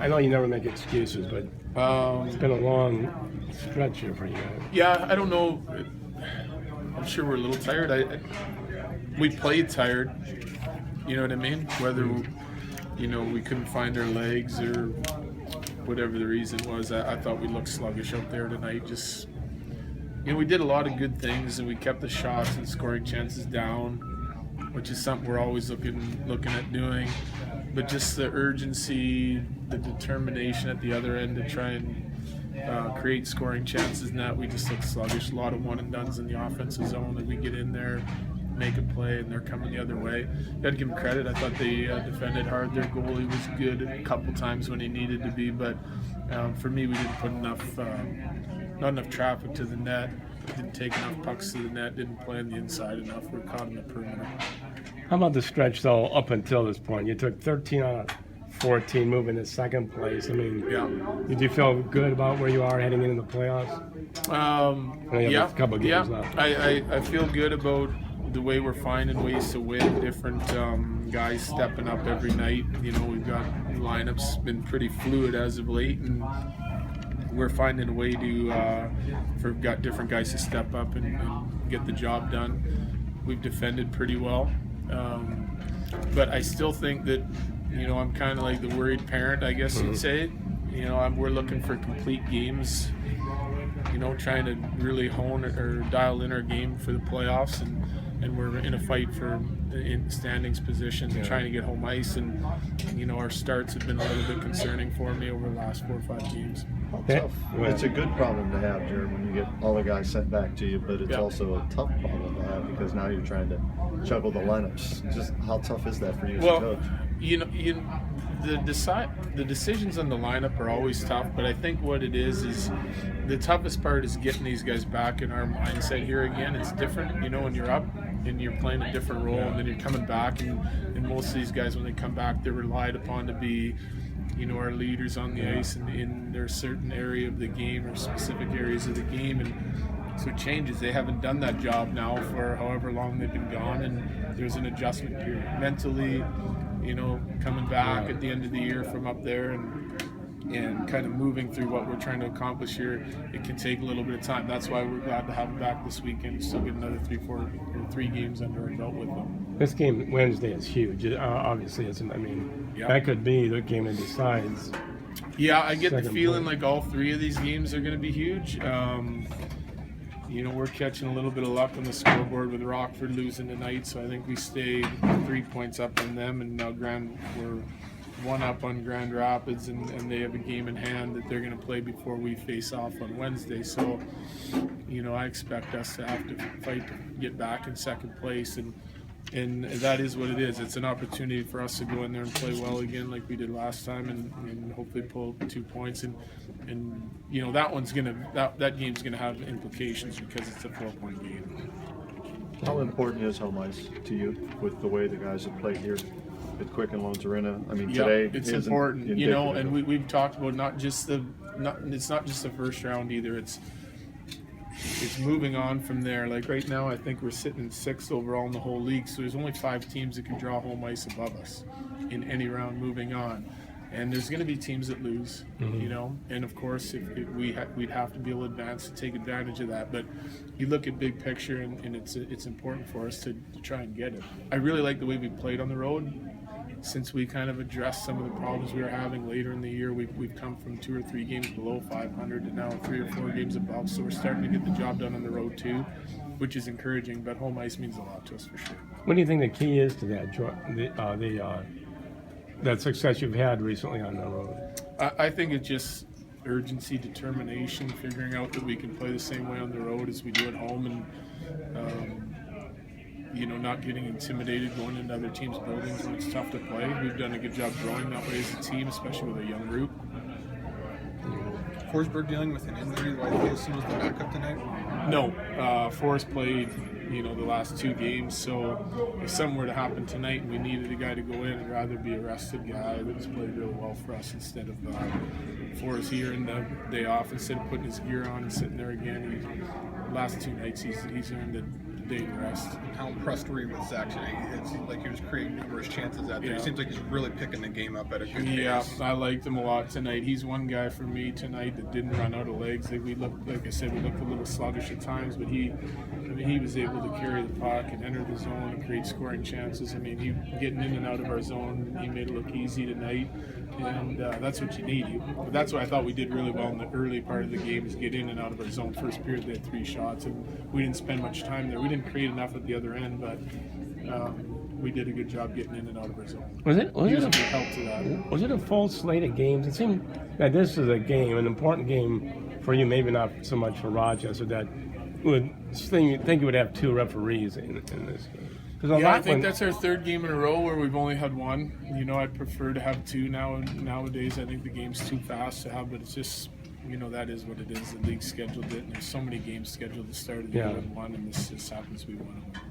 I know you never make excuses, but it's been a long stretch here for you guys. Yeah, I don't know. I'm sure we're a little tired. We played tired. You know what I mean? Whether we couldn't find our legs or whatever the reason was, I thought we looked sluggish out there tonight. Just we did a lot of good things and we kept the shots and scoring chances down, which is something we're always looking at doing. But just the urgency, the determination at the other end to try and create scoring chances, and that we just look sluggish. A lot of one and dones in the offensive zone that we get in there, make a play, and they're coming the other way. You got to give them credit. I thought they defended hard. Their goalie was good a couple times when he needed to be, but for me, we didn't put not enough traffic to the net. Didn't take enough pucks to the net. Didn't play on the inside enough. We're caught in the perimeter. How about the stretch, though, up until this point? You took 13 out of 14, moving to second place. I mean, did you feel good about where you are heading into the playoffs? A couple of games left. I feel good about the way we're finding ways to win. Different guys stepping up every night. We've got lineups been pretty fluid as of late, and we're finding a way to got different guys to step up and get the job done. We've defended pretty well, but I still think that I'm kind of like the worried parent, I guess you'd say. We're looking for complete games. Trying to really hone or dial in our game for the playoffs, and we're in a fight for in standings positions and trying to get home ice. And our starts have been a little bit concerning for me over the last 4 or 5 games. Tough. It's a good problem to have, Jared, when you get all the guys sent back to you, but it's also a tough problem to have because now you're trying to juggle the lineups. Just how tough is that for you as a coach? The decisions on the lineup are always tough, but I think what it is the toughest part is getting these guys back in our mindset here again. It's different, when you're up and you're playing a different role, and then you're coming back, and most of these guys, when they come back, they're relied upon to be our leaders on the ice and in their certain area of the game or specific areas of the game, and so it changes. They haven't done that job now for however long they've been gone, and there's an adjustment period mentally, coming back at the end of the year from up there and kind of moving through what we're trying to accomplish here. It can take a little bit of time. That's why we're glad to have them back this weekend. Still get another 3 games under our belt with them. This game Wednesday is huge. Obviously, that could be the game that decides. Yeah, I get the feeling like all 3 of these games are going to be huge. We're catching a little bit of luck on the scoreboard with Rockford losing tonight, so I think we stayed 3 points up on them, and now we're 1 up on Grand Rapids, and they have a game in hand that they're going to play before we face off on Wednesday. So, I expect us to have to fight to get back in second place, and that is what it is. It's an opportunity for us to go in there and play well again like we did last time, and hopefully pull 2 points. And that game's gonna have implications because it's a 4-point game. How important is home ice to you with the way the guys have played here at Quicken Loans Arena? Today it's important. And we've talked about it's not just the first round either. It's moving on from there. Like right now, I think we're sitting 6th overall in the whole league. So there's only 5 teams that can draw home ice above us in any round moving on. And there's going to be teams that lose, And of course, we'd have to be able to advance to take advantage of that. But you look at big picture, and it's important for us to try and get it. I really like the way we played on the road. Since we kind of addressed some of the problems we were having later in the year, we've come from 2 or 3 games below 500 to now 3 or 4 games above. So we're starting to get the job done on the road too, which is encouraging. But home ice means a lot to us for sure. What do you think the key is to that, that success you've had recently on the road? I think it's just urgency, determination, figuring out that we can play the same way on the road as we do at home, and not getting intimidated going into other teams' buildings when it's tough to play. We've done a good job growing that way as a team, especially with a young group. Forsberg dealing with an injury. Why do you assume was the backup tonight? No, Forrest played, the last 2 games. So if something were to happen tonight and we needed a guy to go in, I'd rather be a rested guy that has played really well for us instead of Forrest here in the day off, instead of putting his gear on and sitting there again. Last 2 nights he's earned day to rest. How impressed were you with Zach today? It seemed like he was creating numerous chances out there. Yeah. It seems like he's really picking the game up at a good Yeah, pace. I liked him a lot tonight. He's one guy for me tonight that didn't run out of legs. Like I said, we looked a little sluggish at times, but he was able to carry the puck and enter the zone and create scoring chances. I mean, he getting in and out of our zone, he made it look easy tonight, and that's what you need. That's what I thought we did really well in the early part of the game, is get in and out of our zone. First period, they had 3 shots, and we didn't spend much time there. We didn't create enough at the other end, but we did a good job getting in and out of our zone. Was He it was a a big help to that. Was it a full slate of games? It seemed that this is a game, an important game for you, maybe not so much for Rochester, that would think you would have 2 referees in this game. Yeah, I think that's our 3rd game in a row where we've only had 1. You know, I'd prefer to have 2 nowadays. I think the game's too fast to have, but it's just, you know, that is what it is. The league scheduled it, and there's so many games scheduled to start of the year and 1, and this just happens to be one of them.